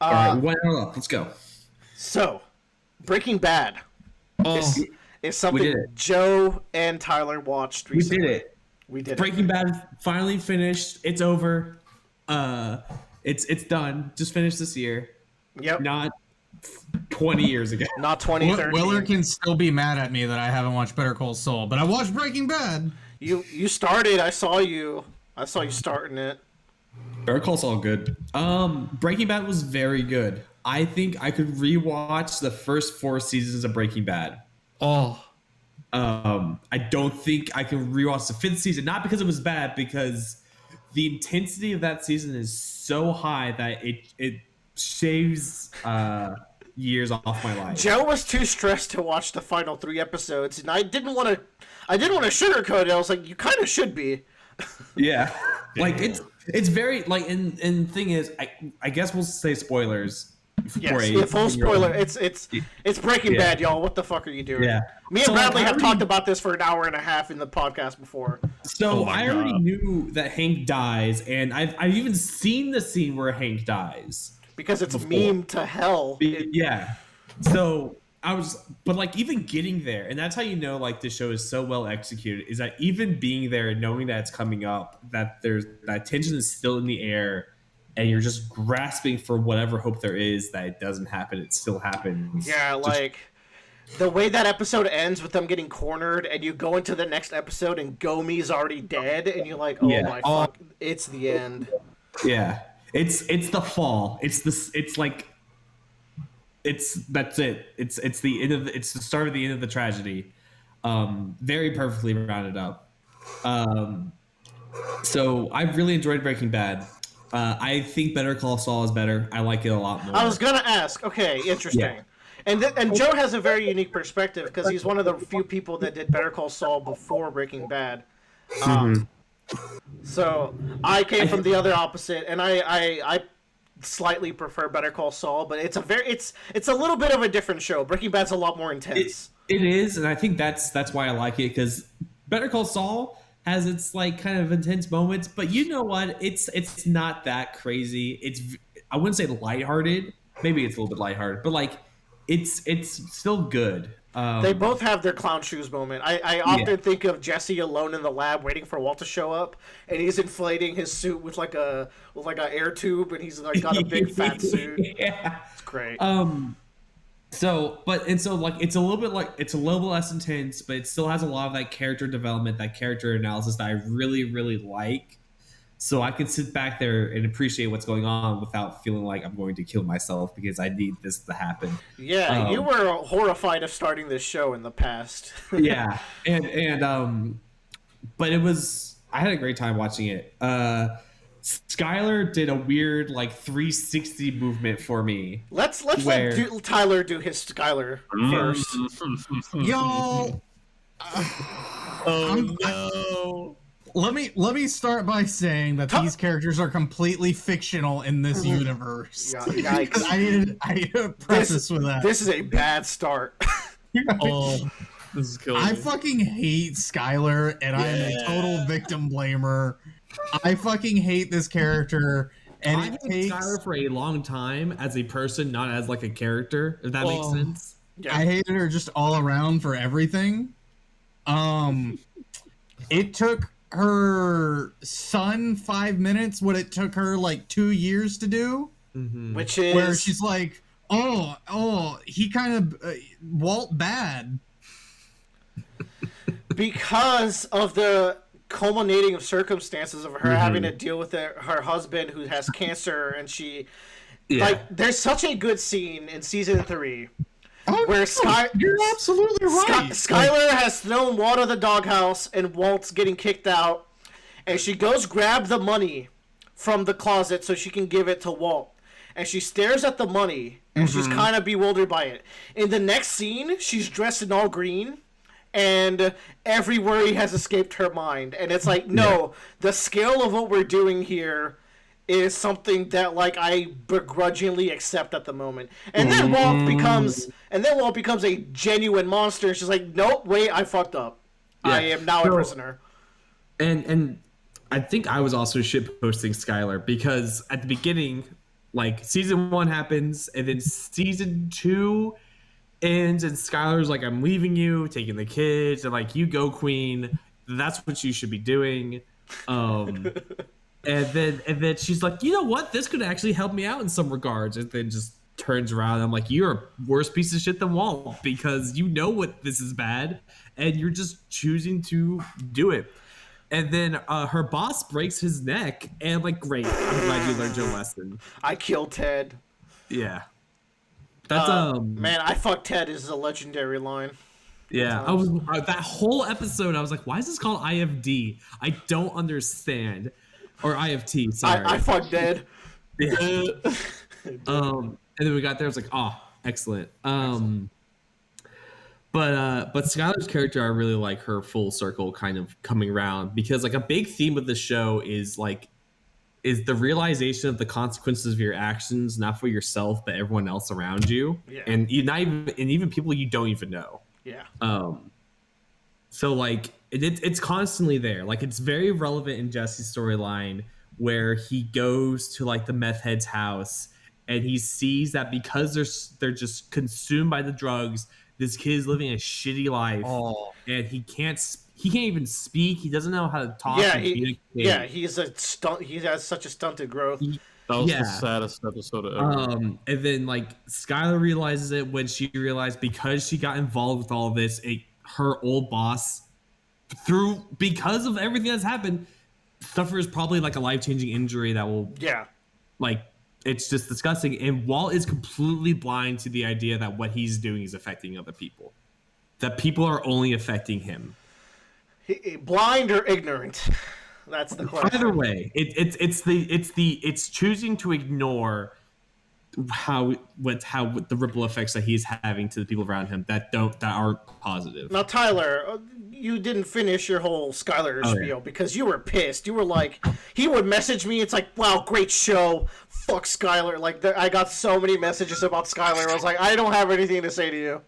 All right, one hour left. Let's go. So, Breaking Bad is We something did it. Joe and Tyler watched We recently. did it. We did Breaking it. Bad finally finished. It's over. It's done. Just finished this year. Yep. Not 20 years ago. Not 2013. Willer can still be mad at me that I haven't watched Better Call Saul, but I watched Breaking Bad. You started. I saw you starting it. Better Call Saul good. Breaking Bad was very good. I think I could rewatch the first 4 seasons of Breaking Bad. Oh. I don't think I can rewatch the 5th season, not because it was bad, because the intensity of that season is so high that it shaves years off my life. Joe was too stressed to watch the final 3 episodes, and I didn't want to sugarcoat it. I was like, you kind of should be. Yeah. Like it's very like and thing is I guess we'll say spoilers. Yes, full spoiler. It's Breaking Bad, y'all. What the fuck are you doing? Yeah. Me and Bradley have talked about this for an hour and a half in the podcast before. So I already knew that Hank dies, and I've even seen the scene where Hank dies. Because it's meme to hell. Yeah. So but like even getting there, and that's how you know like this show is so well executed, is that even being there and knowing that it's coming up, that that tension is still in the air, and you're just grasping for whatever hope there is that it doesn't happen, it still happens. Yeah, like the way that episode ends with them getting cornered, and you go into the next episode and Gomi's already dead, and you're like, oh my fuck, it's the end. Yeah. It's the fall. That's it. It's the end of it's the start of the end of the tragedy. Very perfectly rounded up. So I really enjoyed Breaking Bad. I think Better Call Saul is better. I like it a lot more. I was gonna ask. Okay, interesting. Yeah. And Joe has a very unique perspective because he's one of the few people that did Better Call Saul before Breaking Bad. So I came from the other opposite, and I slightly prefer Better Call Saul, but it's a little bit of a different show. Breaking Bad's a lot more intense. It is, and I think that's why I like it, because Better Call Saul has its like kind of intense moments, but you know what? It's not that crazy. I wouldn't say lighthearted. Maybe it's a little bit lighthearted, but like it's still good. They both have their clown shoes moment. I often think of Jesse alone in the lab waiting for Walt to show up, and he's inflating his suit with like a air tube, and he's like got a big fat suit. Yeah, it's great. So like it's a little bit less intense, but it still has a lot of that character development, that character analysis that I really, really like. So I can sit back there and appreciate what's going on without feeling like I'm going to kill myself because I need this to happen. Yeah, you were horrified of starting this show in the past. Yeah, and but I had a great time watching it. Skylar did a weird like 360 movement for me. Let's let Tyler do his Skylar first. Yo, no. Let me start by saying that these characters are completely fictional in this universe. Yikes. I need to preface with that. This is a bad start. This is killing me. I fucking hate Skylar, and I am a total victim blamer. I fucking hate this character, and I hated Skylar for a long time as a person, not as like a character. If that makes sense. Yeah. I hated her just all around for everything. It took her son 5 minutes what it took her like 2 years to do, which is where she's like, he kind of Walt bad because of the culminating of circumstances of her having to deal with her husband who has cancer, and she like there's such a good scene in season 3 where you're absolutely right. Skylar has thrown Walt out of the doghouse, and Walt's getting kicked out, and she goes grab the money from the closet so she can give it to Walt, and she stares at the money, and she's kind of bewildered by it. In the next scene, she's dressed in all green, and every worry has escaped her mind, and it's like, no, the scale of what we're doing here is something that like I begrudgingly accept at the moment. And then Walt becomes a genuine monster. She's like, nope, wait, I fucked up. Yeah. I am now a prisoner. And I think I was also shitposting Skylar because at the beginning, like season 1 happens, and then season 2 ends, and Skylar's like, I'm leaving you, taking the kids, and like, you go, queen. That's what you should be doing. And then she's like, you know what? This could actually help me out in some regards. And then just turns around. And I'm like, you're a worse piece of shit than Walt, because you know what this is bad, and you're just choosing to do it. And then her boss breaks his neck, and I'm like, great. I'm glad you learned your lesson. I killed Ted. Yeah. That's man, I fucked Ted is a legendary line. Yeah, I was that whole episode. I was like, "Why is this called IFD? I don't understand." Or IFT. Sorry, I fucked Dead. Yeah. And then we got there. I was like, "Oh, excellent." But Skylar's character, I really like her full circle kind of coming around, because like a big theme of the show is the realization of the consequences of your actions, not for yourself but everyone else around you, and even people you don't even know. Yeah. So like it's constantly there. Like, it's very relevant in Jesse's storyline, where he goes to like the meth head's house, and he sees that because they're just consumed by the drugs, this kid is living a shitty life, and he can't even speak. He doesn't know how to talk. He has such a stunted growth. That was the saddest episode ever. And then like Skylar realizes it when she realized, because she got involved with all this, her old boss, because of everything that's happened, suffers probably like a life-changing injury that will like, it's just disgusting. And Walt is completely blind to the idea that what he's doing is affecting other people, that people are only affecting him. Blind or ignorant? That's the question. Either way, it's choosing to ignore how the ripple effects that he's having to the people around him that aren't positive. Now, Tyler, you didn't finish your whole Skylar spiel because you were pissed. You were like, he would message me. It's like, wow, great show. Fuck Skylar. Like, I got so many messages about Skylar. I was like, I don't have anything to say to you.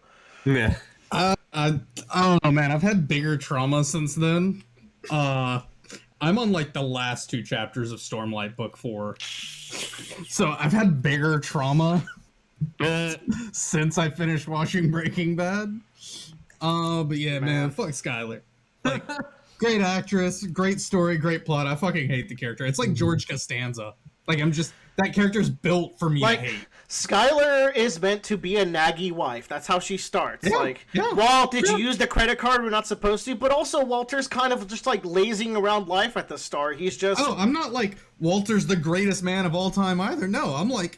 Yeah. I don't know, man. I've had bigger trauma since then. I'm on like the last 2 chapters of Stormlight Book 4. So I've had bigger trauma since I finished watching Breaking Bad. But yeah, man, fuck Skylar. Like, great actress, great story, great plot. I fucking hate the character. It's like George Costanza. Like, that character's built for me to hate. Skylar is meant to be a naggy wife. That's how she starts. Walt, did you use the credit card? We're not supposed to. But also, Walter's kind of just like lazing around life at the start. He's just... Oh, I'm not like, Walter's the greatest man of all time either. No, I'm like,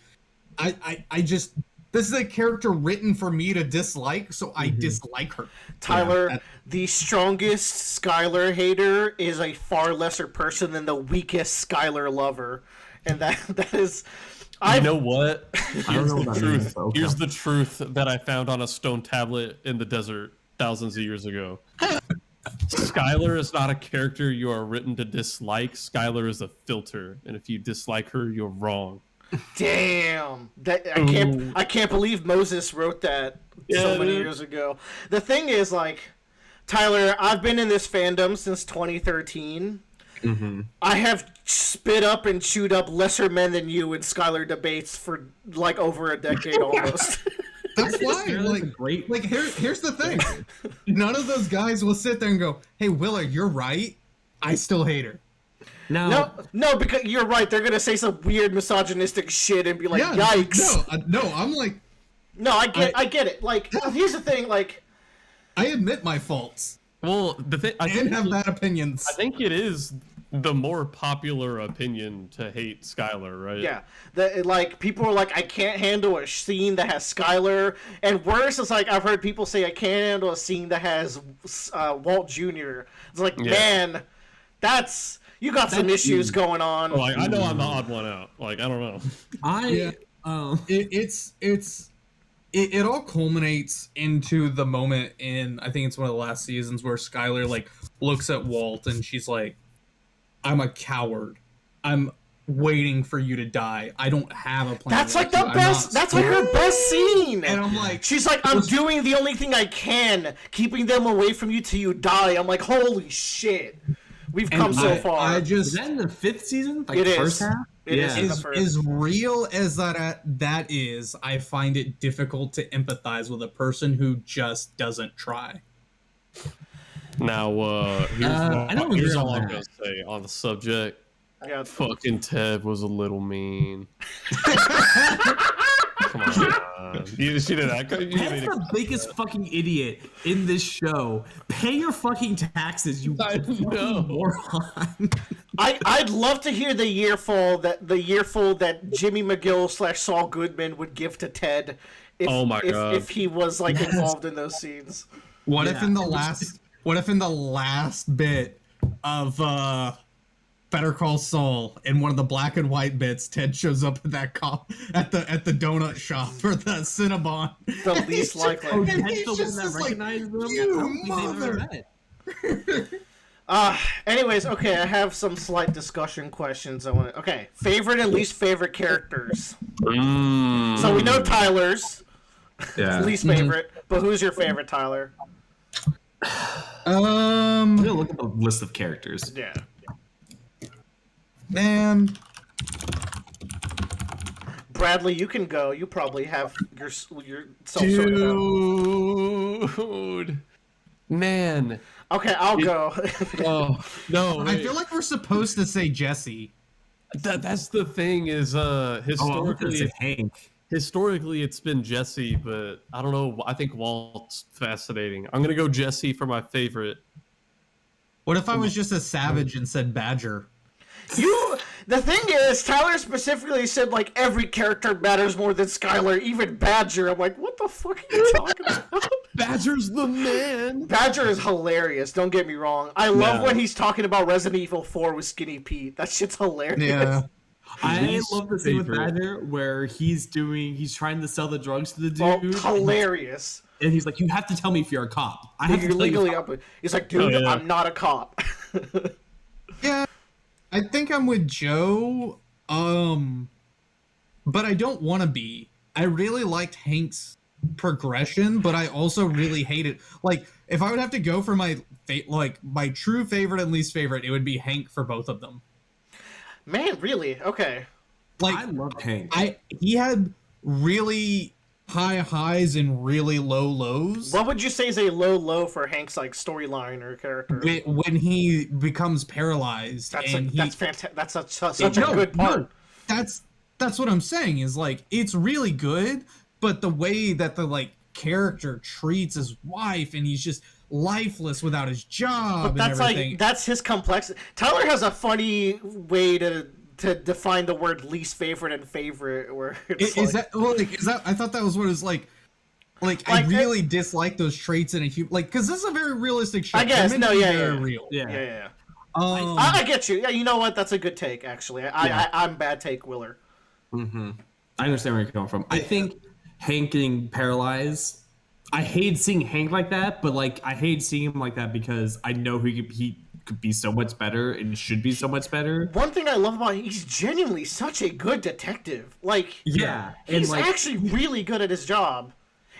I just... This is a character written for me to dislike, so I dislike her. Tyler, the strongest Skylar hater is a far lesser person than the weakest Skylar lover. And that is... You know what? Here's the truth. Here's the truth that I found on a stone tablet in the desert thousands of years ago. Skylar is not a character you are written to dislike. Skylar is a filter, and if you dislike her, you're wrong. Damn, I can't believe Moses wrote that so many years ago. The thing is, like, Tyler, I've been in this fandom since 2013. Mm-hmm. I have spit up and chewed up lesser men than you in Skylar debates for like over a decade almost. That's why, like here's the thing. None of those guys will sit there and go, "Hey, Willa, you're right. I still hate her." No, because you're right. They're gonna say some weird misogynistic shit and be like, "Yikes!" No, I'm like, no, I get it. Like, here's the thing. Like, I admit my faults. Well, the thing I have bad opinions. I think it is the more popular opinion to hate Skylar, right? Yeah, like people are like, I can't handle a scene that has Skylar, and worse is like I've heard people say I can't handle a scene that has Walt Jr. It's like, man, you got some issues going on. Like, I know I'm the odd one out. Like, I don't know. It all culminates into the moment in, I think it's one of the last seasons, where Skylar like looks at Walt and she's like, I'm a coward. I'm waiting for you to die. I don't have a plan. That's like the best. That's like her best scene. And I'm like, she's like, I'm doing the only thing I can, keeping them away from you till you die. I'm like, holy shit. We've come so far. Is that in the 5th season? Like it the first is. half? It is Yeah. in the As, first. as real as that is, I find it difficult to empathize with a person who just doesn't try. Now, I don't here's agree on all I'm that. gonna say on the subject. Yeah. Fucking Ted was a little mean. Come on. You see that? You That's made it- the biggest fucking idiot in this show. Pay your fucking taxes, you I fucking know. moron. I'd love to hear the yearful that Jimmy McGill / Saul Goodman would give to Ted if, Oh my God. if he was like Yes. involved in those scenes. What if Yeah. in the last bit of Better Call Saul, in one of the black and white bits, Ted shows up at that at the donut shop or the Cinnabon. The And least he's likely. and Ted's he's the one just that this, like, recognized them? I "You don't think they've ever mother!" met. Anyways, okay, I have some slight discussion questions. Okay, favorite and least favorite characters. So we know Tyler's Yeah. least favorite, but who's your favorite, Tyler? I'm gonna look at the list of characters. Yeah. Man, Bradley, you can go. You probably have your self sorted out. Dude, man. Okay, I'll go. Oh no! I wait. feel like we're supposed to say Jesse. That's the thing is Oh, I'm gonna say Hank. historically it's been Jesse, but I don't know. I think Walt's fascinating. I'm gonna go Jesse for my favorite. What if I was just a savage and said Badger? The thing is, Tyler specifically said like every character matters more than Skylar, even Badger. I'm like, what the fuck are you talking about? Badger's the man. Badger is hilarious. Don't get me wrong. I love Yeah. when he's talking about Resident Evil 4 with Skinny Pete. That shit's hilarious. Yeah. I Least love the scene with favorite. Badger where he's trying to sell the drugs to the Oh, dude. hilarious. And he's like, you have to tell me if you're a cop. I have to You're tell you legally if up. He's like, dude, Oh, yeah. I'm not a cop. Yeah. I think I'm with Joe. But I don't want to be. I really liked Hank's progression, but I also really hate it. Like, if I would have to go for my my true favorite and least favorite, it would be Hank for both of them. Man, really? Okay. Like, I loved Hank. he had really high highs and really low lows. What would you say is a low for Hank's like storyline or character? When he becomes paralyzed, That's and that's fantastic. That's such a No, good part. no, that's what I'm saying is like it's really good, but the way that the like character treats his wife and he's just lifeless without his job But that's and everything. like that's his complexity. Tyler has a funny way to define the word least favorite and favorite. Where it's Is like, that I thought that was what it was like. Like I Like, really dislike those traits in a human, like because this is a very realistic show. I guess, They're meant no, to be yeah, very yeah. real. yeah. Um, I get you. Yeah, you know what? That's a good take, actually. I'm bad take Willer. I understand where you're coming from. I think Hank getting paralyzed. I hate seeing Hank like that, but like I hate seeing him like that because I know he could be so much better and should be so much better. One thing I love about him, he's genuinely such a good detective. Like, Yeah, and he's like actually really good at his job.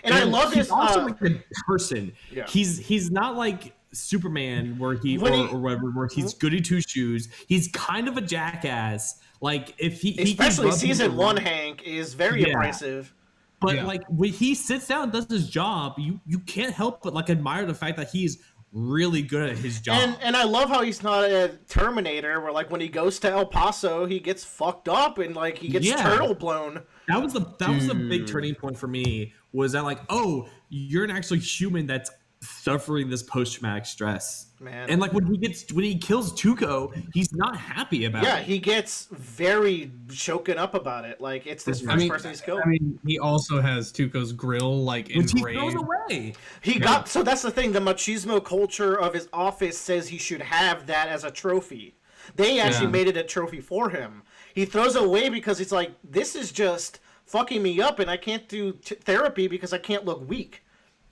And I love he's his. also like a person. Yeah. He's not like Superman where When he- or whatever where he's goody two shoes. He's kind of a jackass. Like if he especially can rub season people one, wrong. Hank is very Yeah. abrasive. But Yeah. like when he sits down and does his job, you can't help but like admire the fact that he's really good at his job. And I love how he's not a Terminator, where like when he goes to El Paso, he gets fucked up and like he gets Yeah. turtle blown. that was the big turning point for me. Was that like, oh, you're an actual human that's suffering this post traumatic stress. Man. And like when he kills Tuco, he's not happy about Yeah, it. he gets very choken up about it. Like it's this first person he's killed. I mean, he also has Tuco's grill like Which he throws engraved. away. He got so that's the thing. The machismo culture of his office says he should have that as a trophy. They actually Yeah. made it a trophy for him. He throws it away because it's like this is just fucking me up, and I can't do therapy because I can't look weak.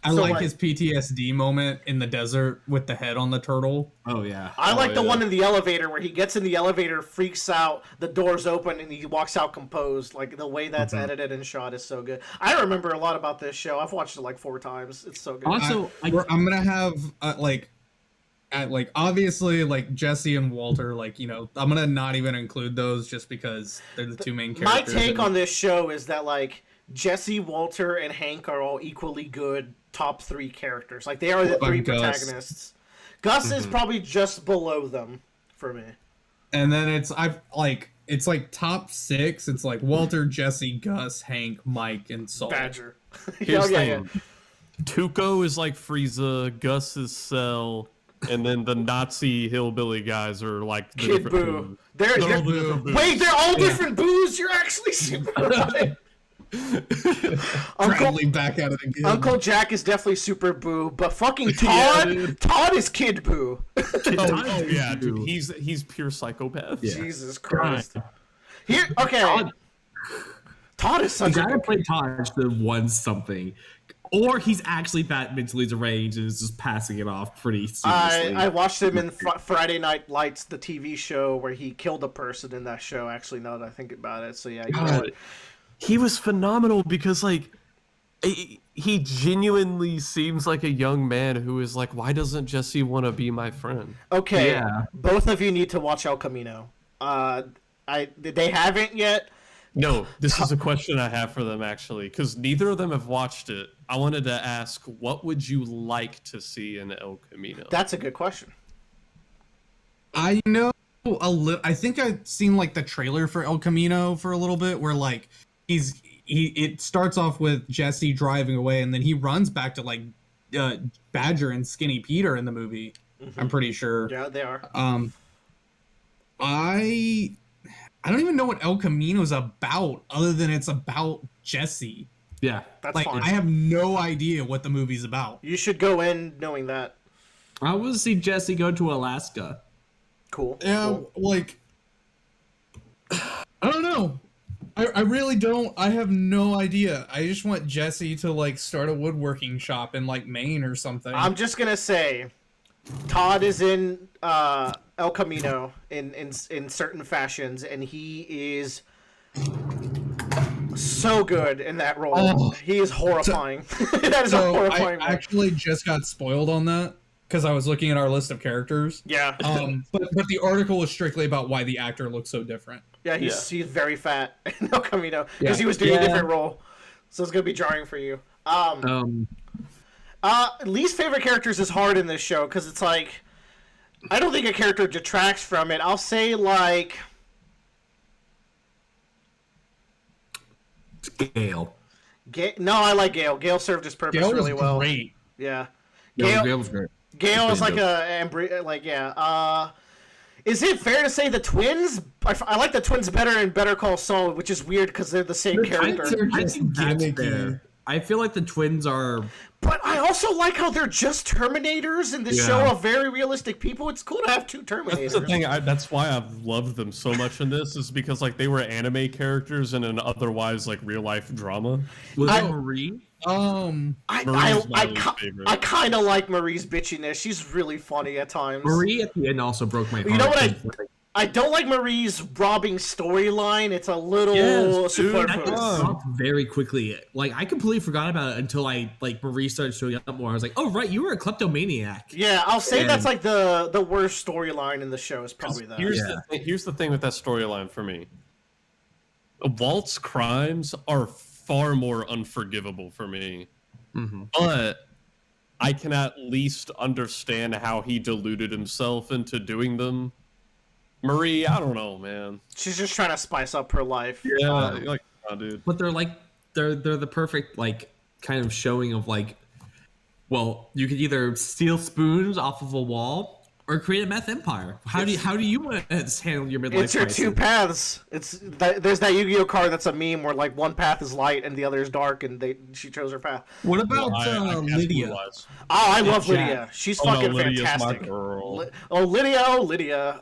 I So, like like- his PTSD moment in the desert with the head on the turtle. Oh yeah. I like the yeah. one in the elevator where he gets in the elevator, freaks out, the doors open, and he walks out composed. Like the way that's edited and shot is so good. I remember a lot about this show. I've watched it like 4 times. It's so good. Also, I'm gonna have like like obviously like Jesse and Walter, like, I'm gonna not even include those just because they're the two main My characters. take on this show is that like Jesse, Walter, and Hank are all equally good top 3 characters. Like they are the 3 Gus. protagonists. Gus is probably just below them for me. And then it's like top 6. It's like Walter, Jesse, Gus, Hank, Mike, and Saul. Badger. Here's Oh, the yeah, thing. Tuco is like Frieza, Gus is Cell, and then the Nazi hillbilly guys are like the Kid different Boo. Boos. They're Boo. wait, they're all different Boos. You're actually super right. Proudly back out of the game. Uncle Jack is definitely Super Boo, but fucking Yeah, Todd, dude. Todd is Kid Boo. Oh yeah, dude, he's pure psychopath. Yeah. Jesus Christ. Here, okay. Todd is You such a gotta good. play Taj to won something. Or he's actually that mentally deranged and is just passing it off pretty seriously. I watched him in Friday Night Lights, the TV show, where he killed a person in that show. Actually, now that I think about it, so yeah. You know God, what? he was phenomenal because like he genuinely seems like a young man who is like, why doesn't Jesse want to be my friend? Okay, Yeah. both of you need to watch El Camino. They haven't yet. No, this is a question I have for them actually, because neither of them have watched it. I wanted to ask, what would you like to see in El Camino? That's a good question. I know a little. I think I've seen like the trailer for El Camino for a little bit, where like it starts off with Jesse driving away, and then he runs back to like Badger and Skinny Peter in the movie. I'm pretty sure. Yeah, they are. I don't even know what El Camino is about, other than it's about Jesse. yeah. That's Like fine. I have no idea what the movie's about. You should go in knowing that. I want to see Jesse go to Alaska. Cool. Yeah, Cool. like I don't know. I really don't. I have no idea. I just want Jesse to like start a woodworking shop in like Maine or something. I'm just gonna say, Todd is in El Camino in certain fashions, and he is so good in that role. Oh. He is horrifying. That is a so horrifying I role. actually just got spoiled on that because I was looking at our list of characters. Yeah. But the article was strictly about why the actor looks so different. Yeah, he's very fat in El Camino because Yeah. he was doing a Yeah. different role. So it's gonna be jarring for you. Least favorite characters is hard in this show because it's like I don't think a character detracts from it. I'll say like Gale. No, I like Gale. Gale served his purpose Gale really was well. great. Yeah. Gale Gale, was great. Gale is Pretty like is it fair to say the twins? I like the twins better in Better Call Saul, which is weird because they're the same character. I just think that's gimmicky. fair. I feel like the twins are. But I also like how they're just Terminators in this Yeah. show of very realistic people. It's cool to have two Terminators. That's the thing. That's why I've loved them so much in this, is because like they were anime characters in an otherwise like real life drama. Was I- it Marie? Marie's my least favorite. I kind of like Marie's bitchiness. She's really funny at times. Marie at the end also broke my heart. You know what because, I don't like Marie's robbing storyline. It's a little Yes, dude, that superfluous. got stopped very quickly. Like I completely forgot about it until Marie started showing up more. I was like, oh right, you were a kleptomaniac. Yeah, I'll say And- that's like the worst storyline in the show is probably that. Here's the thing with that storyline for me. Walt's crimes are far more unforgivable for me, but I can at least understand how he deluded himself into doing them. Marie, I don't know, man. She's just trying to spice up her life. Yeah, like, oh, dude. But they're the perfect like kind of showing of like, well, you could either steal spoons off of a wall or create a meth empire. How do you want to handle your midlife It's your two crisis? paths. There's that Yu-Gi-Oh card that's a meme where like one path is light and the other is dark, and she chose her path. What about I cast Lydia? Blue Eyes. Oh, I love Jack. Lydia. She's Oh, no, fucking Lydia's my fantastic. girl. Lydia.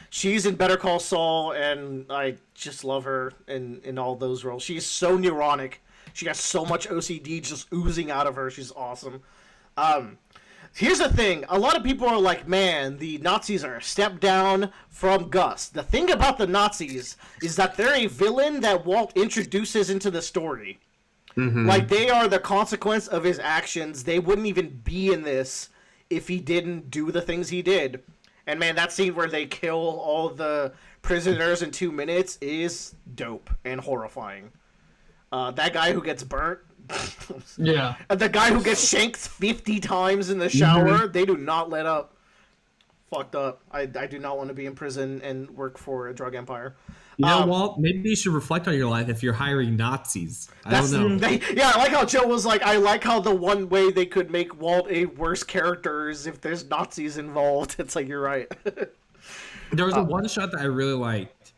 She's in Better Call Saul, and I just love her in all those roles. She's so neuronic. She has so much OCD just oozing out of her. She's awesome. Here's the thing. A lot of people are like, man, the Nazis are a step down from Gus. The thing about the Nazis is that they're a villain that Walt introduces into the story. Like, they are the consequence of his actions. They wouldn't even be in this if he didn't do the things he did. And man, that scene where they kill all the prisoners in 2 minutes is dope and horrifying. That guy who gets burnt, Yeah. and the guy who gets shanked 50 times in the shower, they do not let up. Fucked up. I do not want to be in prison and work for a drug empire. You know, Walt, maybe you should reflect on your life if you're hiring Nazis. I don't know. I like how Joe was like, I like how the one way they could make Walt a worse character is if there's Nazis involved. It's like, you're right. There was one shot that I really liked,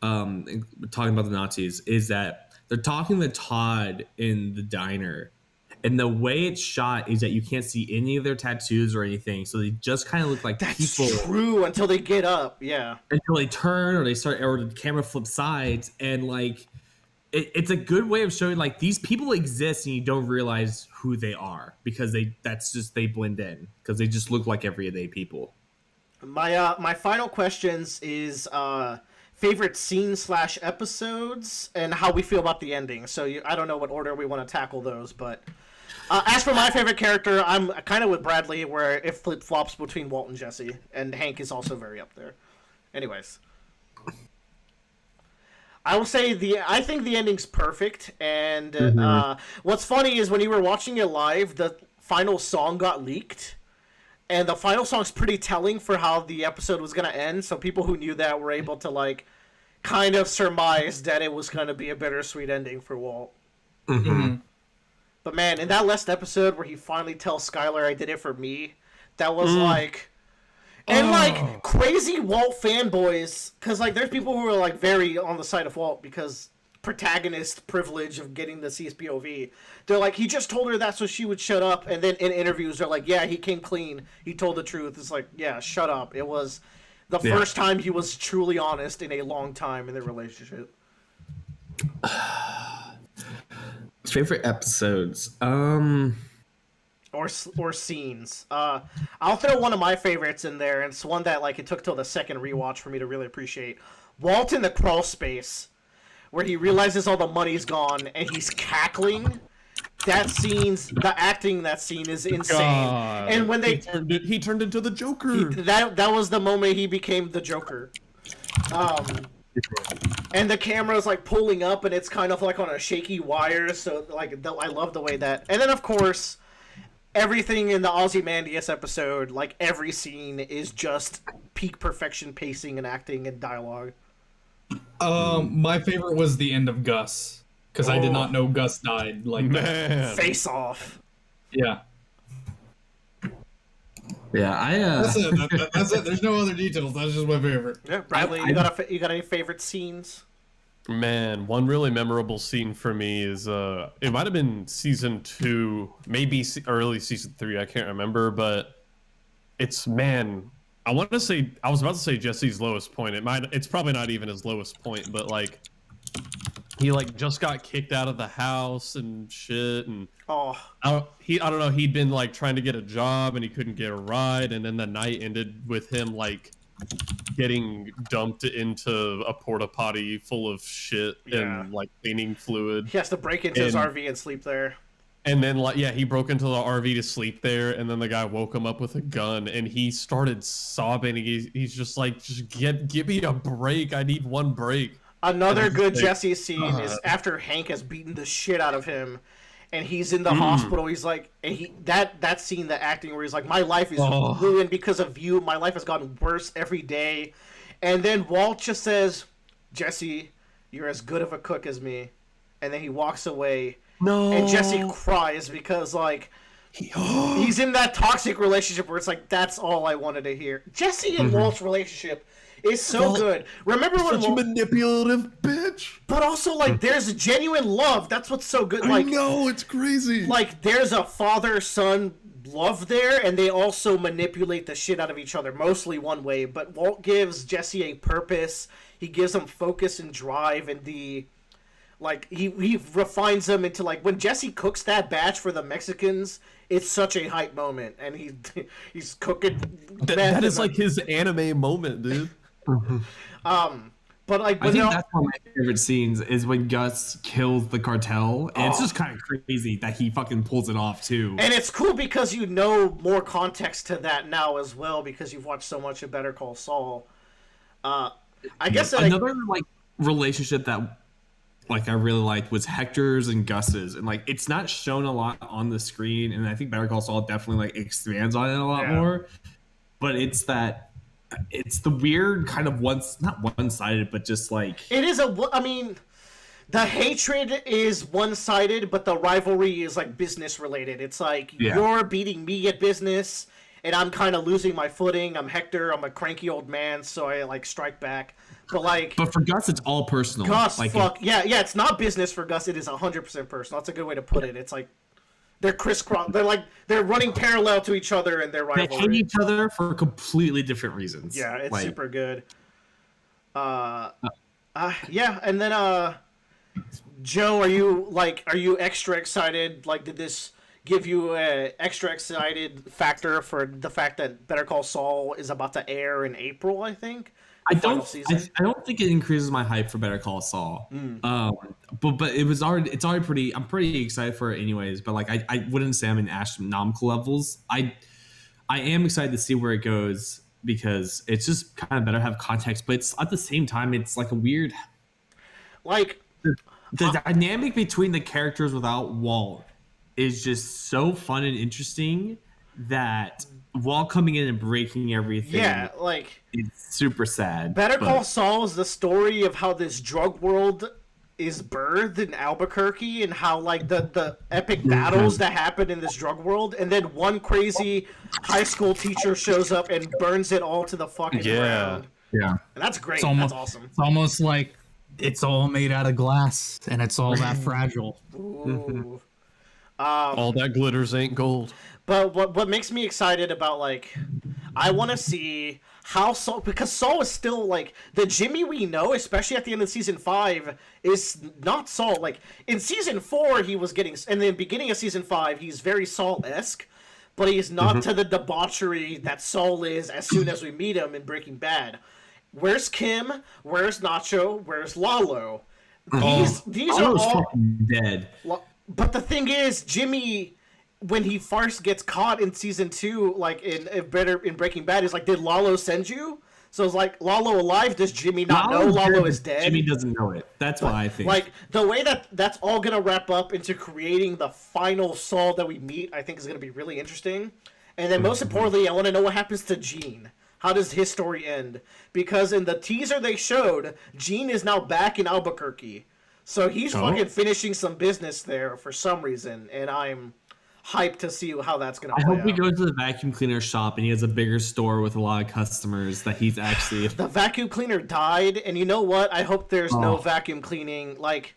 talking about the Nazis, is that they're talking to Todd in the diner. And the way it's shot is that you can't see any of their tattoos or anything, so they just kind of look like That's people. true until they get up, yeah. Until they turn or they start, or the camera flips sides, and like, it's a good way of showing like these people exist and you don't realize who they are because they blend in because they just look like everyday people. My final questions is favorite scenes / episodes and how we feel about the ending. So I don't know what order we want to tackle those, but. As for my favorite character, I'm kind of with Bradley, where it flip-flops between Walt and Jesse, and Hank is also very up there. Anyways. I will say I think the ending's perfect, and what's funny is when you were watching it live, the final song got leaked, and the final song's pretty telling for how the episode was going to end, so people who knew that were able to, like, kind of surmise that it was going to be a bittersweet ending for Walt. Mm-hmm. But man, in that last episode where he finally tells Skylar, I did it for me, that was like... And like, crazy Walt fanboys, because like, there's people who are like very on the side of Walt because protagonist privilege of getting the CSPOV. They're like, he just told her that so she would shut up, and then in interviews they're like, yeah, he came clean, he told the truth. It's like, yeah, shut up. It was the first time he was truly honest in a long time in their relationship. Favorite episodes, or scenes. I'll throw one of my favorites in there, and it's one that like it took till the second rewatch for me to really appreciate. Walt in the crawl space, where he realizes all the money's gone and he's cackling. The acting in that scene is insane. God. And when he turned into the Joker. that was the moment he became the Joker. And the camera's like pulling up, and it's kind of like on a shaky wire. So like, I love the way that. And then of course, everything in the Ozymandias episode, like every scene is just peak perfection, pacing and acting and dialogue. My favorite was the end of Gus because I did not know Gus died. Like, Man. Face Off. yeah, yeah, that's it. There's no other details. That's just my favorite. Yeah, Bradley, you got any favorite scenes? Man, one really memorable scene for me is it might have been season 2, maybe early season 3. I can't remember, but it's I was about to say Jesse's lowest point. It's probably not even his lowest point, but like he like just got kicked out of the house and shit, and I don't know. He'd been like trying to get a job and he couldn't get a ride, and then the night ended with him like getting dumped into a porta potty full of shit and like cleaning fluid. He has to break into his RV and sleep there. And then he broke into the RV to sleep there, and then the guy woke him up with a gun, and he started sobbing. He's just like, just give me a break. I need one break. Another good Jesse scene is after Hank has beaten the shit out of him, and he's in the hospital. He's like, and that scene, the acting where he's like, my life is ruined because of you. My life has gotten worse every day. And then Walt just says, Jesse, you're as good of a cook as me. And then he walks away. No. And Jesse cries because like he's in that toxic relationship where it's like, that's all I wanted to hear. Jesse and Walt's relationship is so good. Remember when such a manipulative bitch? But also like there's genuine love. That's what's so good. Like, I know, it's crazy. Like there's a father-son love there, and they also manipulate the shit out of each other, mostly one way. But Walt gives Jesse a purpose. He gives him focus and drive, and he refines them into like when Jesse cooks that batch for the Mexicans, it's such a hype moment, and he's cooking. That is like his anime moment, dude. But like, I when think they're- that's one of my favorite scenes is when Gus kills the cartel, and it's just kind of crazy that he fucking pulls it off too. and it's cool because you know more context to that now as well because you've watched so much of Better Call Saul. I guess that, Another like relationship that like I really liked was Hector's and Gus's, and like it's not shown a lot on the screen, and I think Better Call Saul definitely like expands on it a lot more. But it's the weird kind of not one-sided, but just like it is I mean, the hatred is one-sided, but the rivalry is like business related. It's like you're beating me at business, and I'm kind of losing my footing. I'm Hector. I'm a cranky old man, so I like strike back. But for Gus, it's all personal. Gus, like, yeah. It's not business for Gus. It is 100% personal. That's a good way to put it. It's like they're crisscross. They're running parallel to each other in their rivalry. They hate each other for completely different reasons. Yeah, it's like, super good. Yeah, and then Joe, are you extra excited? Like, did this give you a extra excited factor for the fact that Better Call Saul is about to air in April? I think. I don't think it increases my hype for Better Call Saul. But it's already pretty. I'm pretty excited for it anyways. But like I wouldn't say I'm in astronomical levels. I am excited to see where it goes because it's just kind of better to have context. But it's at the same time it's like a weird like the dynamic between the characters without Walt is just so fun and interesting that Walt coming in and breaking everything. Yeah, like it's super sad. Better Call Saul is the story of how this drug world is birthed in Albuquerque and how like the epic battles that happen in this drug world, and then one crazy high school teacher shows up and burns it all to the fucking ground. Yeah. And that's great. Almost, that's awesome. It's almost like it's all made out of glass and it's all that fragile. Ooh. All that glitters ain't gold. But what makes me excited about, like, I want to see how Saul, because Saul is still, like, the Jimmy we know, especially at the end of season 5, is not Saul. Like, in season 4, he was getting, in the beginning of season 5, he's very Saul-esque, but he's not to the debauchery that Saul is as soon as we meet him in Breaking Bad. Where's Kim? Where's Nacho? Where's Lalo? These are all dead. But the thing is, Jimmy, when he first gets caught in season 2, like in Breaking Bad, is like, did Lalo send you? So it's like, Lalo alive? Does Jimmy not know Lalo is dead? Jimmy doesn't know it. That's why I think. Like, the way that's all gonna wrap up into creating the final Saul that we meet, I think is gonna be really interesting. And then most importantly, I want to know what happens to Gene. How does his story end? Because in the teaser they showed, Gene is now back in Albuquerque. So he's fucking finishing some business there for some reason, and I'm hyped to see how that's going to play out. I hope he goes to the vacuum cleaner shop and he has a bigger store with a lot of customers that he's actually... The vacuum cleaner died, and you know what? I hope there's no vacuum cleaning. Like,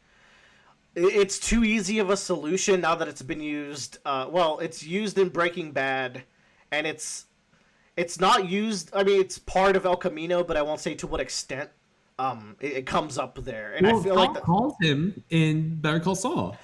it's too easy of a solution now that it's been used. Well, it's used in Breaking Bad, and it's not used... I mean, it's part of El Camino, but I won't say to what extent. It comes up there, and I feel like calls him in Better Call Saul,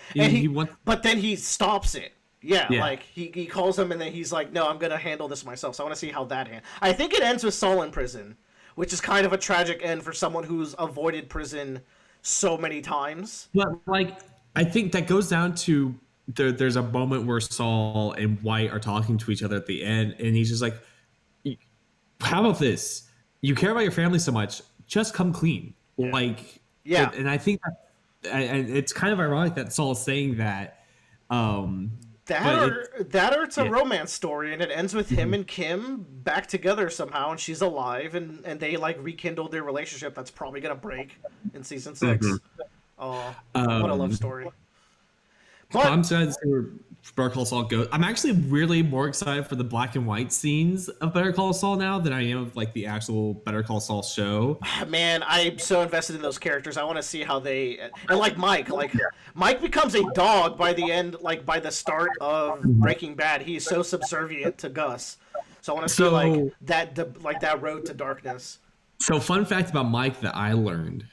but then he stops it. Yeah, like he calls him, and then he's like, "No, I'm gonna handle this myself." So I want to see how that ends. I think it ends with Saul in prison, which is kind of a tragic end for someone who's avoided prison so many times. But like, I think that goes down to there's a moment where Saul and White are talking to each other at the end, and he's just like, "How about this? You care about your family so much." Just come clean. Like, and I think and it's kind of ironic that Saul's saying that. That or it's a romance story, and it ends with him and Kim back together somehow, and she's alive, and they like rekindle their relationship that's probably gonna break in season 6. Oh, what a love story. But I'm excited to see where Better Call Saul goes. I'm actually really more excited for the black and white scenes of Better Call Saul now than I am of like the actual Better Call Saul show. Man, I'm so invested in those characters. I want to see how they and like Mike becomes a dog by the end, like by the start of Breaking Bad. He's so subservient to Gus. So I want to see like that road to darkness. So fun fact about Mike that I learned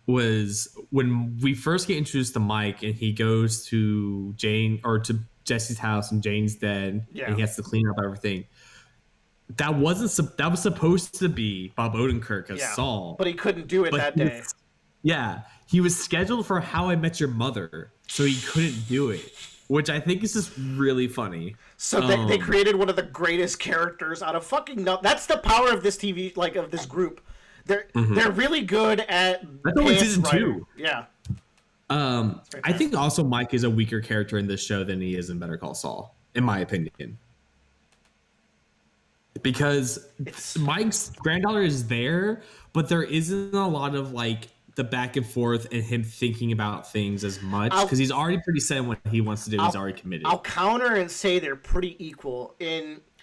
was when we first get introduced to Mike and he goes to Jane or to Jesse's house and Jane's dead and he has to clean up everything. that was supposed to be Bob Odenkirk as Yeah, Saul, but he couldn't do it but that he day. was- yeah, he was scheduled for How I Met Your Mother, so he couldn't do it, which I think is just really funny. So they created one of the greatest characters out of fucking no. That's the power of this TV, like of this group. They're really good at That's only pants season writing. 2. Yeah. I think also Mike is a weaker character in this show than he is in Better Call Saul, in my opinion. Because Mike's granddaughter is there, but there isn't a lot of like the back and forth and him thinking about things as much because he's already pretty set in what he wants to do. He's already committed. I'll counter and say they're pretty equal.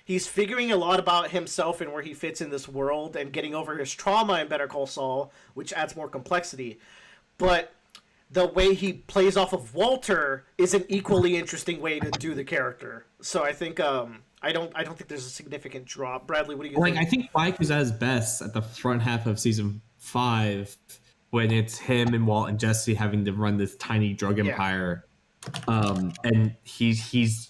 He's figuring a lot about himself and where he fits in this world and getting over his trauma in Better Call Saul, which adds more complexity. But the way he plays off of Walter is an equally interesting way to do the character. So I think I don't think there's a significant drop. Bradley, what do you think? I think Mike is at his best at the front half of season 5 when it's him and Walt and Jesse having to run this tiny drug empire. And he's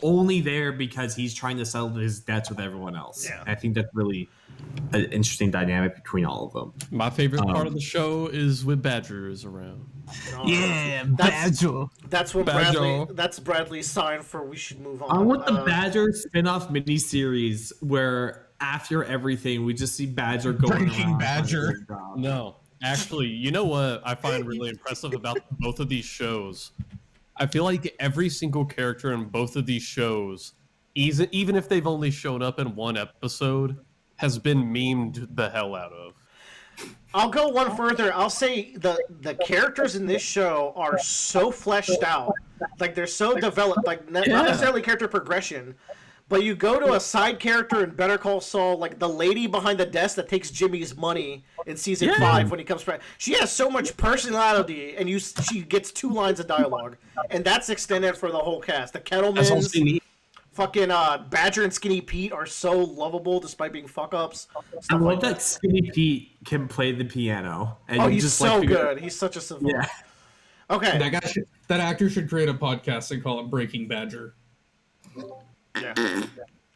only there because he's trying to settle his debts with everyone else. Yeah. I think that's really an interesting dynamic between all of them. My favorite part of the show is when Badger is around. Yeah, Badger. That's when Badger. That's Bradley's sign for we should move on. I want the Badger spin-off miniseries where after everything we just see Badger going Breaking around. Badger. No, actually, you know what I find really impressive about both of these shows? I feel like every single character in both of these shows, even if they've only shown up in one episode, has been memed the hell out of. I'll go one further. I'll say the characters in this show are so fleshed out. Like they're so developed, like not necessarily character progression. But you go to a side character in Better Call Saul, like the lady behind the desk that takes Jimmy's money in season 5 when he comes back. She has so much personality, and she gets 2 lines of dialogue, and that's extended for the whole cast. The Kettlemans, fucking Badger and Skinny Pete are so lovable despite being fuck ups. I love that Skinny Pete can play the piano. And He's just, so good. He's such a savant. Yeah. Okay. That actor should create a podcast and call it Breaking Badger.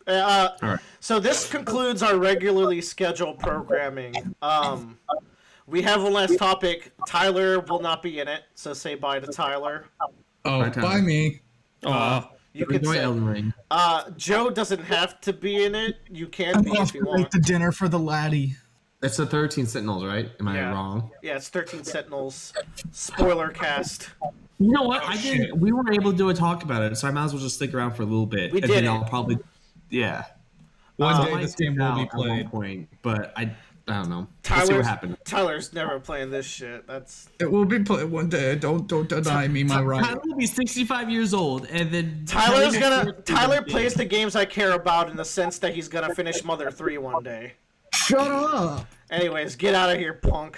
Yeah. So this concludes our regularly scheduled programming. We have one last topic. Tyler will not be in it, so say bye to Tyler. Oh, by me. You can say, Elden Ring. Joe doesn't have to be in it. You can be if you want. the dinner for the laddie. It's the 13 Sentinels, right? Am I wrong? Yeah, it's 13 Sentinels. Spoiler cast. You know what? We weren't able to do a talk about it, so I might as well just stick around for a little bit. We and did then it. I'll probably, One day this game will be at one played. point, but I don't know. We'll see what happens. Tyler's never playing this shit. That's It will be played one day. Don't deny me my right. Tyler will be 65 years old, and then Tyler plays the games I care about in the sense that he's gonna finish Mother 3 one day. Shut up. Anyways, get out of here, punk.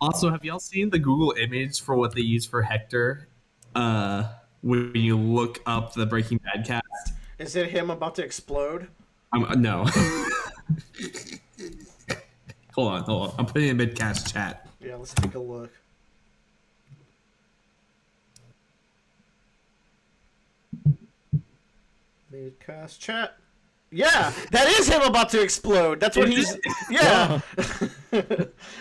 Also, have y'all seen the Google image for what they use for Hector? When you look up the Breaking Bad cast. Is it him about to explode? No. Hold on. I'm putting it in mid-cast chat. Yeah, let's take a look. Mid-cast chat. Yeah, that is him about to explode. That's what he's. Yeah.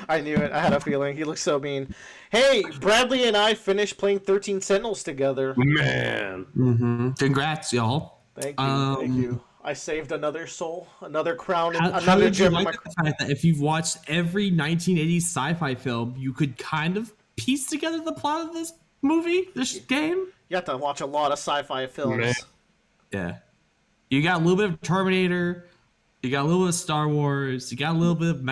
I knew it. I had a feeling. He looks so mean. Hey, Bradley and I finished playing 13 Sentinels together. Man. Mm-hmm. Congrats, y'all. Thank you. Thank you. I saved another soul, another crown, and How another did you gem. like the fact that if you've watched every 1980s sci-fi film, you could kind of piece together the plot of this movie, this game? You have to watch a lot of sci-fi films. Man. Yeah. You got a little bit of Terminator, you got a little bit of Star Wars, you got a little bit of